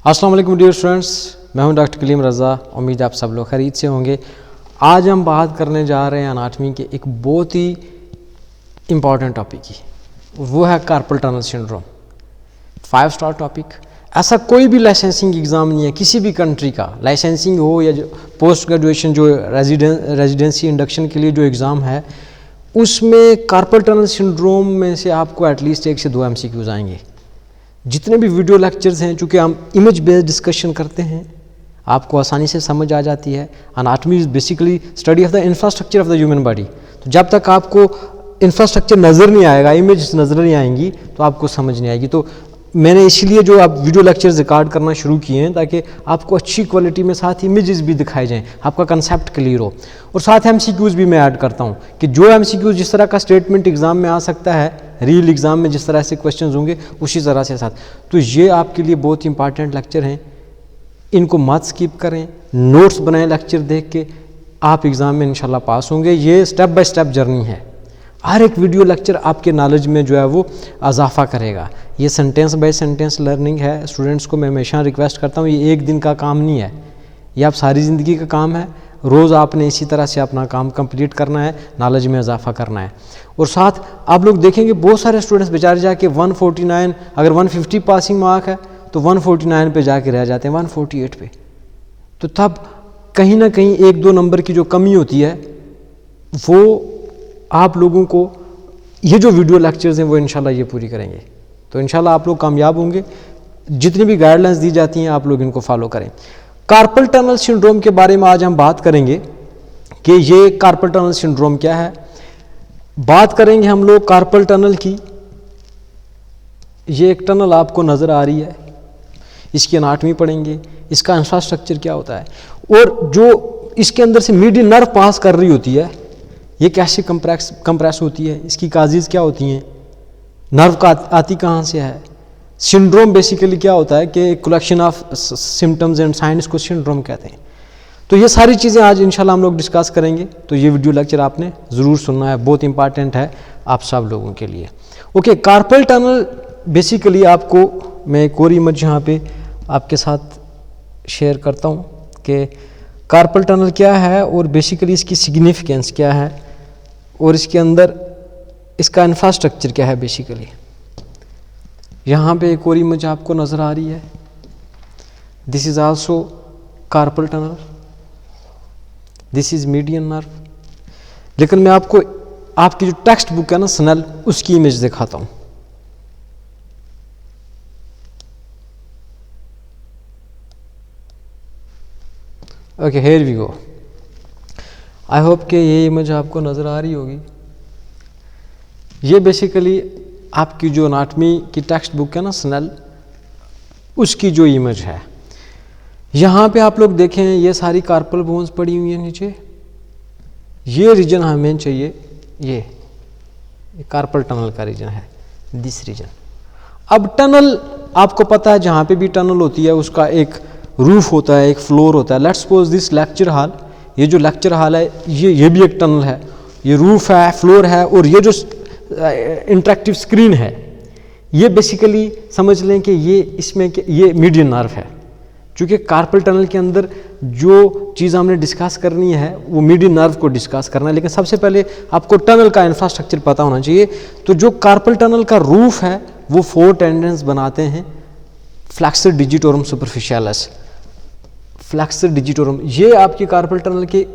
अस्सलाम वालेकुम dear students, मैं हूं डॉक्टर कलीम रज़ा। उम्मीद आप सब लोग खैरियत से होंगे। आज हम बात करने जा रहे हैं अनाटमी के एक बहुत ही इम्पॉर्टेंट टॉपिक की, वो है carpel tunnel syndrome. 5 star topic. ऐसा कोई भी लाइसेंसिंग एग्ज़ाम नहीं है किसी भी कंट्री का, लाइसेंसिंग हो या पोस्ट ग्रेजुएशन जो रेजिडेंसी इंडक्शन के लिए जो एग्ज़ाम है, उसमें कार्पल टनल सिंड्रोम में से आपको एटलीस्ट 1 से 2 MCQs आएंगे। जितने भी वीडियो लेक्चर्स हैं, चूँकि हम इमेज बेस्ड डिस्कशन करते हैं, आपको आसानी से समझ आ जाती है। Anatomy is basically study of the infrastructure of the human body. तो जब तक आपको इंफ्रास्ट्रक्चर नज़र नहीं आएगा, इमेज नज़र नहीं आएंगी, तो आपको समझ नहीं आएगी। तो मैंने इसलिए जो आप वीडियो लेक्चर्स रिकॉर्ड करना शुरू किए हैं, ताकि आपको अच्छी क्वालिटी में साथ इमेजेस भी दिखाए जाएं, आपका कंसेप्ट क्लियर हो। और साथ MCQs भी मैं ऐड करता हूं कि जो MCQs जिस तरह का स्टेटमेंट एग्ज़ाम में आ सकता है, रियल एग्ज़ाम में जिस तरह से क्वेश्चंस होंगे, उसी तरह से साथ। तो ये आपके लिए बहुत इंपॉर्टेंट लेक्चर हैं, इनको मत स्किप करें, नोट्स बनाएं लेक्चर देख के, आप एग्ज़ाम में इंशाल्लाह पास होंगे। ये स्टेप बाय स्टेप जर्नी है। हर एक वीडियो लेक्चर आपके नॉलेज में जो है वो इजाफा करेगा। ये सेंटेंस बाय सेंटेंस लर्निंग है। स्टूडेंट्स को मैं हमेशा रिक्वेस्ट करता हूँ, ये एक दिन का काम नहीं है, ये आप सारी ज़िंदगी का काम है। रोज़ आपने इसी तरह से अपना काम कंप्लीट करना है, नॉलेज में इजाफा करना है। और साथ आप लोग देखेंगे बहुत सारे स्टूडेंट्स बेचारे जाके 149, अगर 150 पासिंग मार्क है तो 149 पे जाके रह जाते हैं, 148 पे। तो तब कहीं ना कहीं 1-2 नंबर की जो कमी होती है, वो आप लोगों को ये जो वीडियो लेक्चर्स हैं वो इंशाल्लाह ये पूरी करेंगे। तो इंशाल्लाह आप लोग कामयाब होंगे। जितनी भी गाइडलाइंस दी जाती हैं आप लोग इनको फॉलो करें। कार्पल टनल सिंड्रोम के बारे में आज हम बात करेंगे कि ये कार्पल टनल सिंड्रोम क्या है। बात करेंगे हम लोग कार्पल टनल की। ये एक टनल आपको नज़र आ रही है, इसकी एनाटमी पढ़ेंगे, इसका इंफ्रास्ट्रक्चर क्या होता है, और जो इसके अंदर से मीडियन नर्व पास कर रही होती है, ये कैसे कंप्रेस होती है, इसकी काजेज़ क्या होती हैं, नर्व का आती कहाँ से है। सिंड्रोम बेसिकली क्या होता है कि collection of symptoms and science को सिंड्रोम कहते हैं। तो ये सारी चीज़ें आज इंशाल्लाह हम लोग डिस्कस करेंगे। तो ये वीडियो लेक्चर आपने ज़रूर सुनना है, बहुत इंपॉर्टेंट है आप सब लोगों के लिए। ओके, कार्पल टनल बेसिकली आपको मैं एक और इमेज यहाँ पे आपके साथ शेयर करता हूँ कि कार्पल टनल क्या है और बेसिकली इसकी सिग्निफिकेंस क्या है और इसके अंदर इसका इंफ्रास्ट्रक्चर क्या है। बेसिकली यहाँ पे एक और इमेज आपको नज़र आ रही है, this is also carpal tunnel, this is median nerve. लेकिन मैं आपको आपकी जो टेक्स्ट बुक है ना स्नेल, उसकी इमेज दिखाता हूँ। Okay, here we go. I hope कि ये इमेज आपको नज़र आ रही होगी। ये बेसिकली आपकी जो एनाटमी की टेक्स्ट बुक है ना स्नेल, उसकी जो इमेज है। यहाँ पे आप लोग देखें, ये सारी कार्पल बोन्स पड़ी हुई हैं नीचे। ये रीजन हमें चाहिए, ये कार्पल टनल का रीजन है, दिस रीजन। अब टनल आपको पता है, जहाँ पे भी टनल होती है उसका एक रूफ होता है, एक फ्लोर होता है। Let's suppose this lecture hall, ये जो लेक्चर हॉल है ये भी एक टनल है, ये रूफ है, फ्लोर है, और ये जो इंटरेक्टिव स्क्रीन है, ये बेसिकली समझ लें कि ये इसमें ये मीडियन नर्व है। चूँकि कार्पल टनल के अंदर जो चीज़ हमने डिस्कस करनी है वो मीडियन नर्व को डिस्कस करना है, लेकिन सबसे पहले आपको टनल का इंफ्रास्ट्रक्चर पता होना चाहिए। तो जो कार्पल टनल का रूफ है वो 4 टेंडेंस बनाते हैं, flexor digitorum superficialis, flexor digitorum, ये आपकी कार्पल टनल के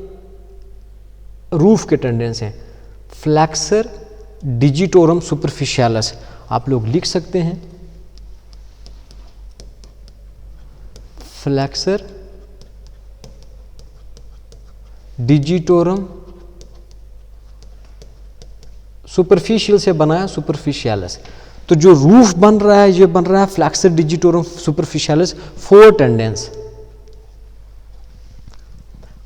रूफ के टेंडेंस हैं। फ्लेक्सर डिजिटोरम सुपरफिशियलिस आप लोग लिख सकते हैं, फ्लेक्सर डिजिटोरम सुपरफिशियल से बना है सुपरफिशियलिस। तो जो रूफ बन रहा है ये बन रहा है फ्लेक्सर डिजिटोरम सुपरफिशियलिस, 4 टेंडेंस।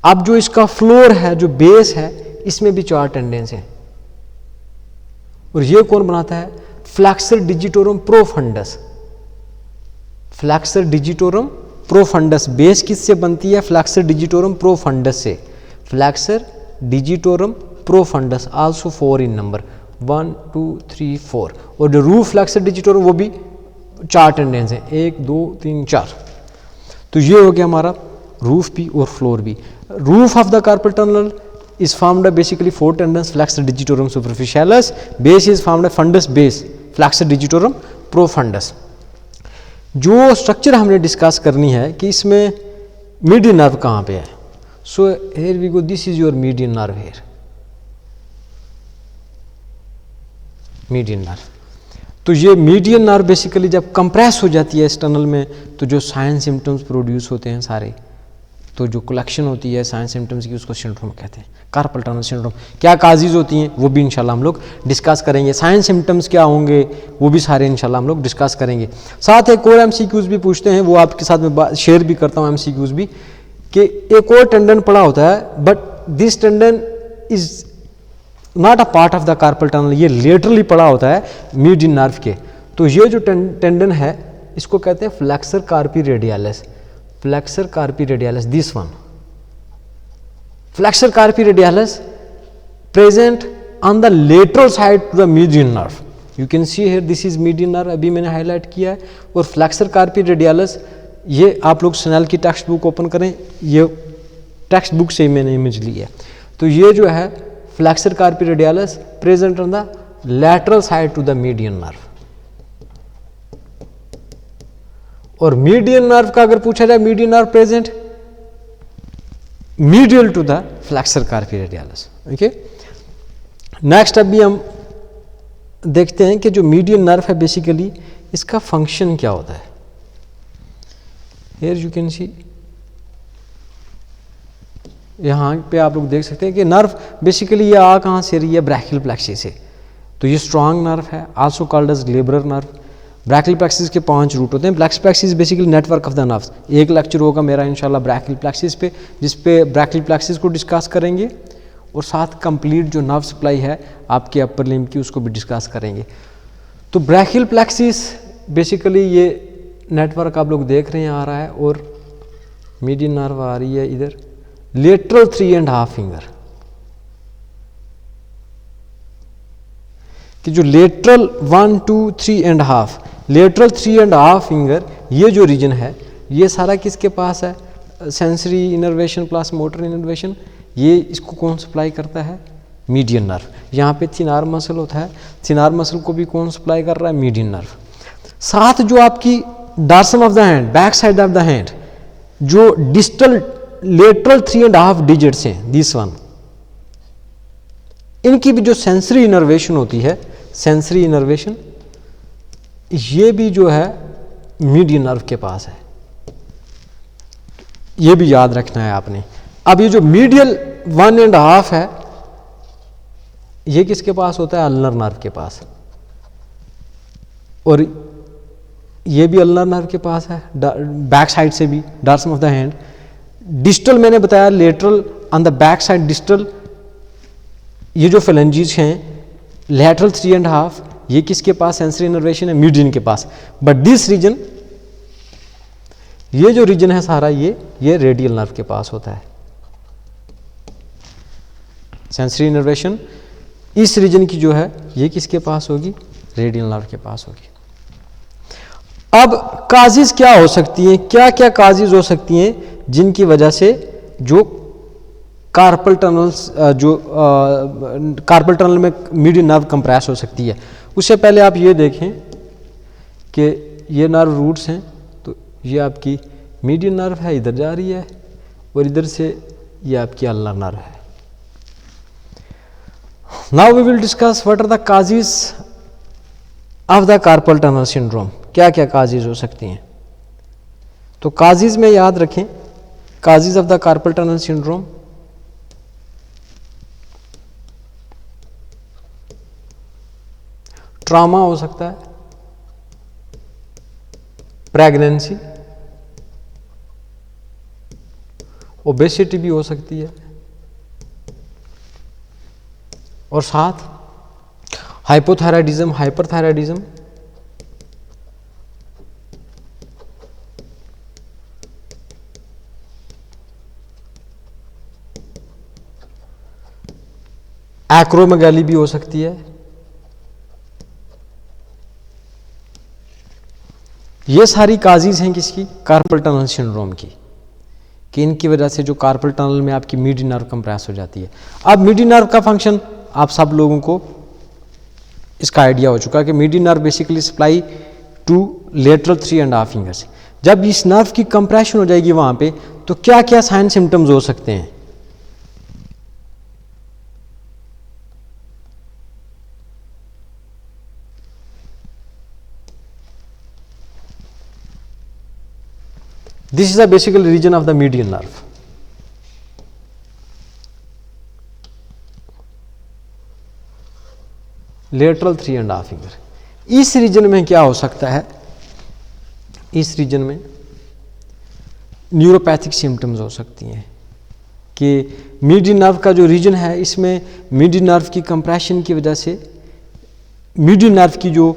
अब जो इसका फ्लोर है, जो बेस है, इसमें भी 4 टेंडेंस हैं। और ये कौन बनाता है? Flexor digitorum profundis. Flexor digitorum profundis base किससे बनती है? फ्लेक्सर डिजिटोरम प्रोफंडस से। फ्लेक्सर डिजिटोरम प्रोफंडस आल्सो 4 इन नंबर, 1 2 3 4। और जो रूफ फ्लेक्सर डिजिटोरम वो भी 4 टेंडेंस हैं, 1 2 3 4। तो ये हो गया हमारा रूफ भी और फ्लोर भी। Roof of the carpal tunnel is formed by basically 4 tendons, flexor digitorum superficialis, base is formed by fundus base, flexor digitorum profundus। जो स्ट्रक्चर हमने डिस्कस करनी है कि इसमें मीडियन नर्व कहाँ पे है। So here we go, this is your median nerve here, median nerve. तो ये मीडियन नर्व बेसिकली जब कंप्रेस हो जाती है इस टनल में, तो जो साइन सिम्टम्स प्रोड्यूस होते हैं सारे, तो जो कलेक्शन होती है साइन सिम्टम्स की, उसको सिंड्रोम कहते हैं, कार्पल टनल सिंड्रोम। क्या काजेज होती हैं वो भी इंशाल्लाह हम लोग डिस्कस करेंगे, साइन सिम्टम्स क्या होंगे वो भी सारे इंशाल्लाह हम लोग डिस्कस करेंगे। साथ एक और एमसीक्यूज भी पूछते हैं, वो आपके साथ में शेयर भी करता हूँ एमसीक्यूज भी, कि एक और टेंडन पड़ा होता है, but this tendon is not a part of the carpal tunnel, ये लेटरली पड़ा होता है मीडियन नर्व के। तो ये जो टेंडन है इसको कहते हैं flexor carpi radialis, flexor carpi radialis, this one, flexor carpi radialis present on the lateral side to the median nerve, you can see here this is median nerve, अभी मैंने हाईलाइट किया है। और flexor carpi radialis ये आप लोग snail की text book open करें, ये टेक्स्ट बुक से मैंने इमेज ली है। तो ये जो है flexor carpi radialis present on the lateral side to the median nerve। और मीडियन नर्व का अगर पूछा जाए, median nerve present medial to the flexor carpi radialis. Okay, next अभी हम देखते हैं कि जो मीडियन नर्व है बेसिकली इसका फंक्शन क्या होता है। हियर यू कैन सी, यहाँ पे आप लोग देख सकते हैं कि नर्व बेसिकली ये आ कहाँ से रही है, ब्रैकियल प्लेक्सी से। तो ये स्ट्रॉन्ग नर्व है, आल्सो कॉल्ड एज ग्लेब्रर नर्व। ब्रैकियल प्लेक्सिस के 5 रूट होते हैं। Brachial plexus basically network of the nerves. एक लेक्चर होगा मेरा इंशाल्लाह ब्रैकियल प्लेक्सिस पे, जिस पे ब्रैकियल प्लेक्सिस को डिस्कस करेंगे और साथ कंप्लीट जो नर्व सप्लाई है आपके अपर लिम्ब की उसको भी डिस्कस करेंगे। तो ब्रैकियल प्लेक्सिस बेसिकली ये नेटवर्क आप लोग देख रहे हैं आ रहा है, और मीडियन नर्व आ रही है इधर, लेटरल 3.5 फिंगर, कि जो लेटरल 1 2 3.5, लेटरल 3.5 फिंगर, ये जो रीजन है ये सारा किसके पास है, sensory innervation plus motor innervation, ये इसको कौन सप्लाई करता है, मीडियन नर्व। यहाँ पे थिनार मसल होता है, थिनार मसल को भी कौन सप्लाई कर रहा है, मीडियन नर्व। साथ जो आपकी dorsum of the hand, back side of the hand, जो डिस्टल लेटरल 3.5 डिजिट्स हैं, दिस वन, इनकी भी जो सेंसरी इनर्वेशन होती है, सेंसरी इनर्वेशन, ये भी जो है मीडियन नर्व के पास है, ये भी याद रखना है आपने। अब ये जो मीडियल 1.5 है ये किसके पास होता है, अल्नर नर्व के पास, और ये भी अल्नर नर्व के पास है, बैक साइड से भी, डार्सम ऑफ द हैंड। डिस्टल मैंने बताया lateral on the back side distal, ये जो फेलेंजीज हैं लेटरल 3.5, ये किसके पास सेंसरी इनर्वेशन है, मीडियन के पास। बट दिस रीजन, ये जो रीजन है सारा ये रेडियल नर्व के पास होता है। सेंसरी इनर्वेशन इस रीजन की जो है ये किसके पास होगी, रेडियल नर्व के पास होगी। अब काजेज क्या हो सकती हैं, क्या क्या काजेज हो सकती हैं जिनकी वजह से जो कार्पल टनल्स, जो कार्पल टनल में मीडियन नर्व कंप्रेस हो सकती है। उससे पहले आप ये देखें कि ये नर्व रूट्स हैं, तो ये आपकी मीडियन नर्व है, इधर जा रही है, और इधर से ये आपकी अल्नर नर्व है। Now we will discuss what are the causes of the carpal tunnel syndrome, क्या क्या काजेज हो सकती हैं। तो काजेज में याद रखें, causes of the carpal tunnel syndrome, trauma हो सकता है, प्रेगनेंसी, ओबेसिटी भी हो सकती है, और साथ हाइपोथायराइडिज्म, हाइपरथायराइडिज्म, एक्रोमेगाली भी हो सकती है। ये सारी काजीज हैं किसकी, कार्पल टनल सिंड्रोम की, कि इनकी वजह से जो कार्पल टनल में आपकी मीडियन नर्व कंप्रेस हो जाती है। अब मीडियन नर्व का फंक्शन आप सब लोगों को इसका आइडिया हो चुका है कि median nerve basically supply to lateral 3.5 fingers. जब इस नर्व की कंप्रेशन हो जाएगी वहां पे, तो क्या क्या साइन सिम्टम्स हो सकते हैं। This is the basically region of the median nerve. Lateral 3.5 finger. इस रीजन में क्या हो सकता है, इस रीजन में न्यूरोपैथिक सिम्टम्स हो सकती हैं कि मीडियन नर्व का जो रीजन है इसमें मीडियन नर्व की कंप्रेशन की वजह से मीडियन नर्व की जो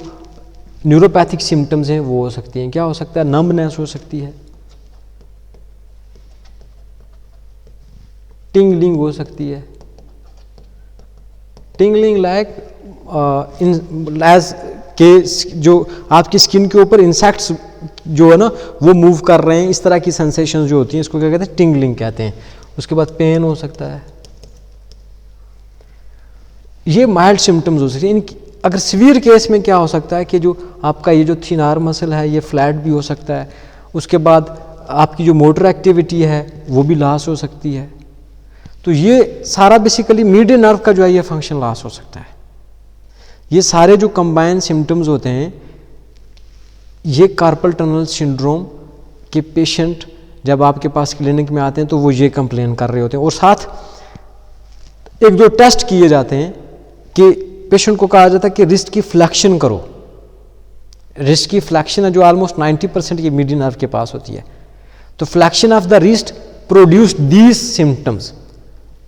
न्यूरोपैथिक सिम्टम्स हैं वो हो सकती हैं। क्या हो सकता है, नंबनेस हो सकती है, टिंगलिंग हो सकती है, टिंगलिंग लाइक एज के जो आपकी स्किन के ऊपर इंसेक्ट्स जो है ना वो मूव कर रहे हैं, इस तरह की सेंसेशन जो होती हैं इसको क्या कहते हैं, टिंगलिंग कहते हैं। उसके बाद पेन हो सकता है, ये माइल्ड सिम्टम्स हो सकते हैं। अगर सीवियर केस में क्या हो सकता है कि जो आपका ये जो थिन आर्म मसल है ये फ्लैट भी हो सकता है, उसके बाद आपकी जो मोटर एक्टिविटी है वो भी लॉस हो सकती है। तो ये सारा बेसिकली मीडियन नर्व का जो है ये फंक्शन लॉस हो सकता है। ये सारे जो कंबाइंड सिम्टम्स होते हैं ये कार्पल टनल सिंड्रोम के पेशेंट जब आपके पास क्लिनिक में आते हैं तो वो ये कंप्लेन कर रहे होते हैं। और साथ एक दो टेस्ट किए जाते हैं कि पेशेंट को कहा जाता है कि रिस्ट की फ्लेक्शन करो। रिस्ट की फ्लेक्शन है जो ऑलमोस्ट 90% ये मीडियन नर्व के पास होती है। तो flexion of the wrist produce these symptoms,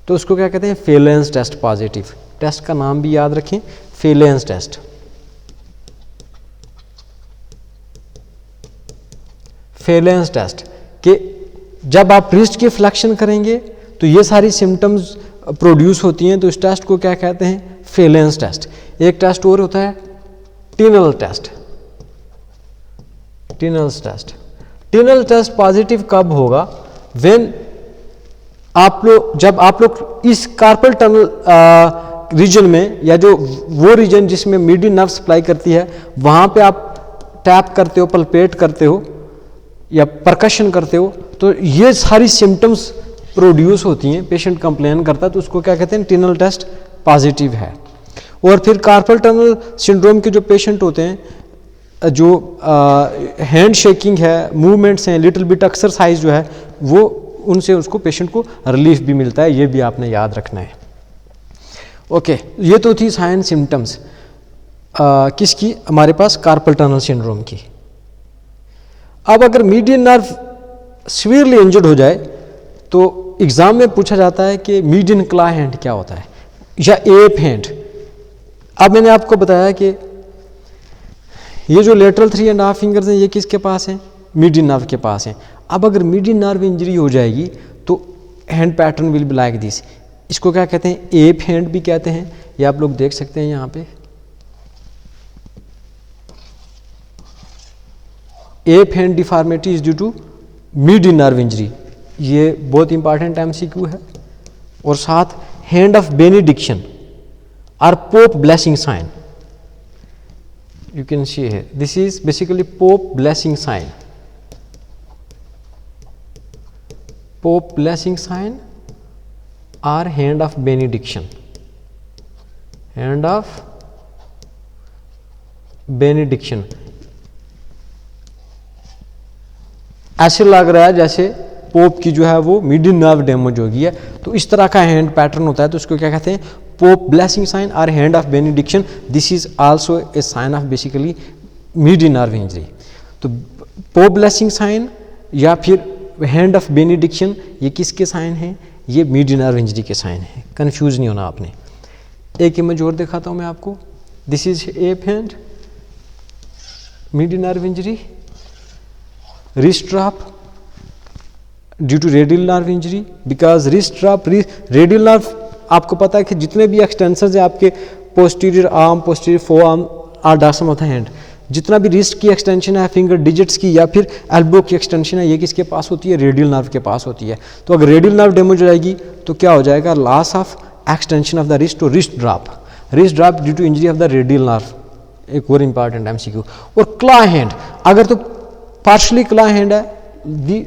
तो उसको क्या कहते हैं, फेलेंस टेस्ट पॉजिटिव। टेस्ट का नाम भी याद रखें, फेलेंस टेस्ट। फेलेंस टेस्ट कि जब आप रिस्ट की फ्लेक्शन करेंगे तो ये सारी सिम्टम्स प्रोड्यूस होती हैं, तो इस टेस्ट को क्या कहते हैं, फेलेंस टेस्ट। एक टेस्ट और होता है टिनल टेस्ट। टिनल्स टेस्ट, टिनल टेस्ट पॉजिटिव कब होगा, व्हेन जब आप लोग इस कार्पल टनल रीजन में या जो वो रीजन जिसमें मीडियन नर्व सप्लाई करती है वहां पे आप टैप करते हो, पल्पेट करते हो या परकशन करते हो, तो ये सारी सिम्टम्स प्रोड्यूस होती हैं, पेशेंट कंप्लेन करता है, तो उसको क्या कहते हैं, टिनल टेस्ट पॉजिटिव है। और फिर कार्पल टनल सिंड्रोम के जो पेशेंट होते हैं, जो हैंड शेकिंग है, मूवमेंट्स हैं, लिटिल बिट एक्सरसाइज जो है वो उनसे उसको पेशेंट को रिलीफ भी मिलता है, ये भी आपने याद रखना है। ओके, ये तो थी साइन सिम्टम्स किसकी, हमारे पास कार्पल टनल सिंड्रोम की। अब अगर मीडियन नर्व सीवियरली इंजर्ड हो जाए तो एग्जाम में पूछा जाता है कि मीडियन क्ला हैंड क्या होता है या एप हैंड। अब मैंने आपको बताया कि ये जो लेटरल 3.5 फिंगर्स हैं ये किसके पास हैं, मीडियन नर्व के पास हैं। अब अगर मीडियन नर्व इंजरी हो जाएगी तो hand pattern will be like this. इसको क्या कहते हैं, एप हैंड भी कहते हैं, ये आप लोग देख सकते हैं यहाँ पे। Ape hand deformity is due to median nerve injury, ये बहुत इंपॉर्टेंट एमसीक्यू है। और साथ हैंड ऑफ बेनिडिक्शन और pope blessing sign, you can see here, this is basically Pope blessing sign. Pope blessing sign or hand of benediction. Hand of benediction. ऐसे लग रहा है जैसे पोप की जो है वो मीडियन नर्व डैमेज हो गई है, तो इस तरह का हैंड पैटर्न होता है, तो उसको क्या कहते हैं, पोप ब्लेसिंग साइन और hand of benediction. This is also a sign of basically median nerve injury. तो पोप ब्लेसिंग साइन या फिर हैंड ऑफ बेनिडिक्शन ये किसके साइन हैं, ये मीडियन नर्व इंजरी के साइन हैं, कंफ्यूज नहीं होना आपने। एक इमेज और दिखाता हूँ मैं आपको, this is ape hand, median nerve injury, wrist drop due to radial nerve injury, because wrist drop radial nerve आपको पता है कि जितने भी एक्सटेंसर्स हैं आपके posterior arm, posterior forearm और डॉर्सम ऑफ द हैंड, जितना भी रिस्ट की एक्सटेंशन है, फिंगर डिजिट्स की या फिर एल्बो की एक्सटेंशन है, ये किसके पास होती है? रेडियल नर्व के पास होती है। तो अगर रेडियल नर्व डैमेज हो जाएगी तो क्या हो जाएगा? Loss of extension of the wrist और wrist drop due to injury of the radial nerve, एक और इंपॉर्टेंट एमसीक्यू। और क्ला हैंड, अगर तो पार्शली क्ला हैंड है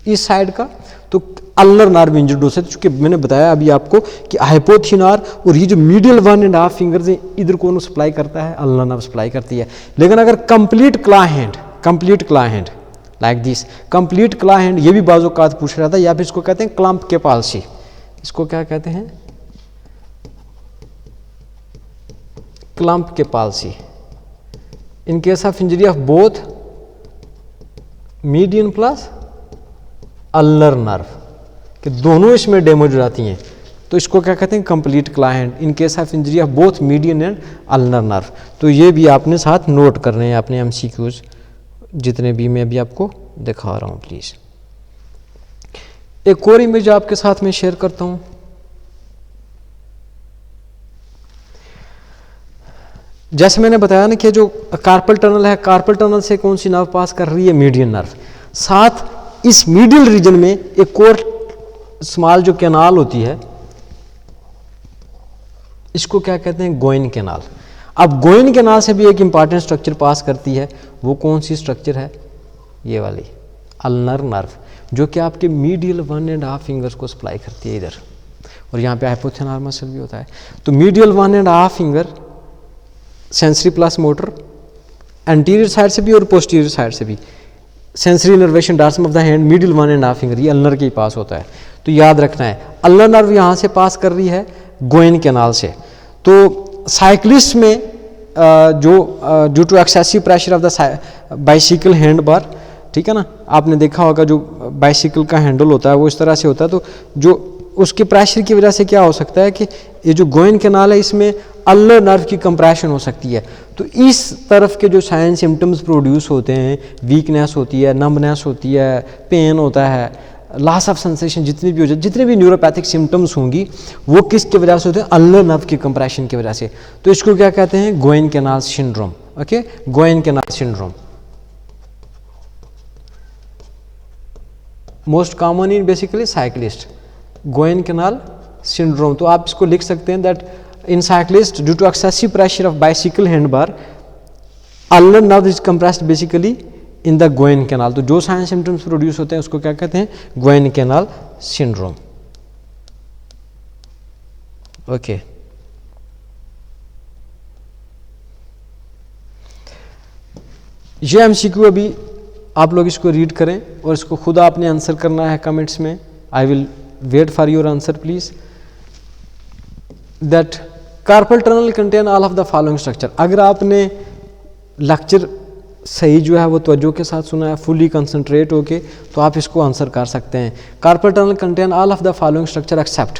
इस साइड का, तो अल्नर नर्व इंजर्ड हो सकता है, चूंकि मैंने बताया अभी आपको कि हाइपोथिनार और ये जो मीडियल 1.5 फिंगर्स हैं इधर कौन सप्लाई करता है? अल्नर नर्व सप्लाई करती है। लेकिन अगर कंप्लीट क्ला हैंड लाइक दिस, कंप्लीट क्ला हैंड, ये भी बाजू कात पूछ रहा था, या फिर इसको कहते हैं क्लम्प के पालसी। इसको क्या कहते हैं? Klumpke palsy. In case of injury of both median plus ulnar nerve, कि दोनों इसमें डैमेज हो जाती हैं, तो इसको क्या कहते हैं? कंप्लीट क्ला hand in case of injury of both median and ulnar nerve. तो ये भी आपने साथ नोट करने हैं अपने एमसीक्यूज, जितने भी मैं अभी आपको दिखा रहा हूँ प्लीज। एक और इमेज आपके साथ में शेयर करता हूँ। जैसे मैंने बताया ना कि जो कार्पल टनल है, कार्पल टनल से कौन सी नर्व पास कर रही है? Median nerve. साथ इस मीडियल रीजन में एक और स्मॉल जो कैनाल होती है, इसको क्या कहते हैं? Guyon canal. अब गोइन कैनाल से भी एक इंपॉर्टेंट स्ट्रक्चर पास करती है, वो कौन सी स्ट्रक्चर है? ये वाली अल्नर नर्व, जो कि आपके मीडियल 1.5 फिंगर्स को सप्लाई करती है इधर, और यहाँ पे हाइपोथेनार मसल भी होता है। तो medial 1.5 finger sensory plus motor, anterior side से भी और पोस्टीरियर साइड से भी, sensory innervation dorsum of the hand, medial 1.5 finger, ये अल्नर के पास होता है। तो याद रखना है, अल्नर नर्व यहाँ से पास कर रही है गोइन कैनाल से। तो साइक्लिस्ट में due to excessive pressure of the bicycle handlebar, ठीक है ना, आपने देखा होगा जो बाइसिकल का हैंडल होता है वो इस तरह से होता है, तो जो उसके प्रेशर की वजह से क्या हो सकता है कि ये जो गोइन कैनाल है इसमें अल्नर नर्व की कंप्रेशन हो सकती है। तो इस तरफ के जो साइन सिम्टम्स प्रोड्यूस होते हैं, वीकनेस होती है, नम्बनेस होती है, पेन होता है, लॉस ऑफ सेंसेशन, जितनी भी हो जाए, जितने भी न्यूरोपैथिक सिम्टम्स होंगी वो किसकी वजह से होते हैं? अल्नर नर्व की कंप्रेशन की वजह से। तो इसको क्या कहते हैं? Guyon canal syndrome. Okay, Guyon canal syndrome most common in basically cyclist, Guyon canal syndrome. तो आप इसको लिख सकते हैं that in cyclist due to excessive pressure of bicycle handbar ulnar nerve is compressed basically in the Guyon canal. तो जो sign symptoms produce होते हैं उसको क्या कहते हैं? Guyon canal syndrome. ओके, ये एमसीक्यू अभी आप लोग इसको रीड करें और इसको खुद आपने आंसर करना है कमेंट्स में। I will wait for your answer please. That carpal tunnel contain all of the following structure. अगर आपने लेक्चर सही जो है वो तवज्जो के साथ सुना है, फुली कंसंट्रेट होके, तो आप इसको आंसर कर सकते हैं। Carpal tunnel contain all of the following structure except,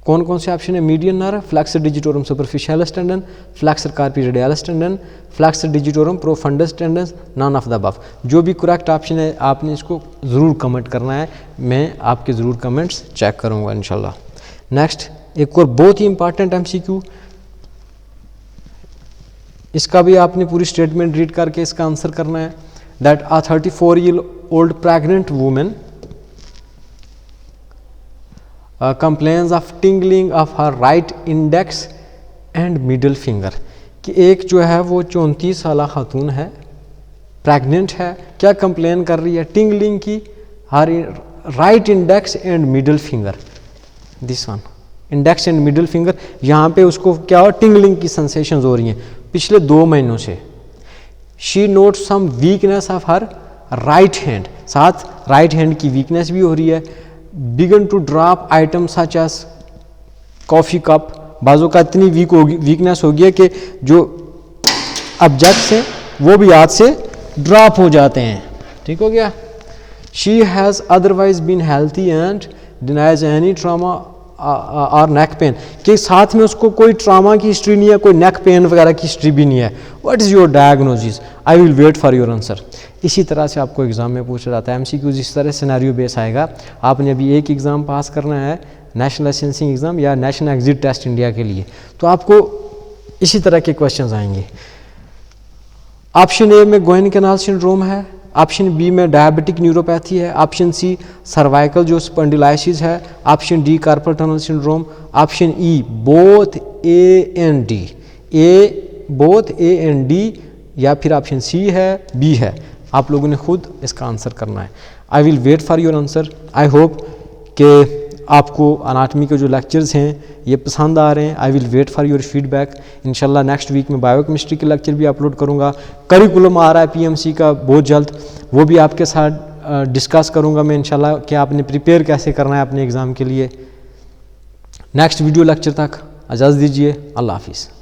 कौन कौन से ऑप्शन है? Median nerve, flexor digitorum superficialis tendon, flexor carpi radialis tendon, flexor digitorum profundus tendon, none of the above. जो भी करेक्ट ऑप्शन है आपने इसको ज़रूर कमेंट करना है, मैं आपके ज़रूर कमेंट्स चेक करूँगा इंशाल्लाह। नेक्स्ट एक और बहुत ही इंपॉर्टेंट एमसीक्यू, इसका भी आपने पूरी स्टेटमेंट रीड करके इसका आंसर करना है। That a 34-year-old pregnant women complains of tingling of her right index and middle finger. कि एक जो है वो 34 साल खातून है, प्रेग्नेंट है, क्या कंप्लेन कर रही है? टिंगलिंग की her right index and middle finger, this one index and middle finger, यहाँ पे उसको क्या हो? टिंगलिंग की सेंसेशंस हो रही हैं पिछले 2 महीनों से। She note some weakness of her right hand, साथ राइट हैंड की वीकनेस भी हो रही है। Began to drop item such as coffee cup, बाजू का इतनी वीकनेस हो गई है कि जो ऑब्जेक्ट्स हैं वो भी हाथ से ड्रॉप हो जाते हैं। ठीक हो गया। She has otherwise been healthy and denies any trauma or neck pen, के साथ में उसको कोई ट्रामा की हिस्ट्री नहीं है, कोई नेक पेन वगैरह की हिस्ट्री भी नहीं है। What is your diagnosis? I will wait for your answer. इसी तरह से आपको एग्जाम में पूछा जाता है। एमसीक्यूज इस तरह सिनेरियो बेस आएगा। आपने अभी एक एग्ज़ाम पास करना है, नेशनल लाइसेंसिंग एग्ज़ाम या नेशनल एग्जिट टेस्ट इंडिया के लिए, तो आपको इसी तरह के क्वेश्चंस आएंगे। ऑप्शन ए में गोइन कैनाल सिंड्रोम है, ऑप्शन बी में डायबिटिक न्यूरोपैथी है, ऑप्शन सी सर्वाइकल जो स्पॉन्डिलाइसिस है, option D carpel tunnel syndrome, option E both A and D, both A and D, या फिर ऑप्शन सी है, बी है। आप लोगों ने खुद इसका आंसर करना है। I will wait for your answer. I hope कि आपको अनाटमी के जो लेक्चर्स हैं ये पसंद आ रहे हैं। I will wait for your feedback. इंशाल्लाह नेक्स्ट वीक में बायोकेमिस्ट्री के लेक्चर भी अपलोड करूँगा। करिकुलम आ रहा है पीएमसी का बहुत जल्द, वो भी आपके साथ डिस्कस करूँगा मैं इंशाल्लाह कि आपने प्रिपेयर कैसे करना है अपने एग्ज़ाम के लिए। नेक्स्ट वीडियो लेक्चर तक इजाज़त दीजिए। अल्लाह हाफिज़।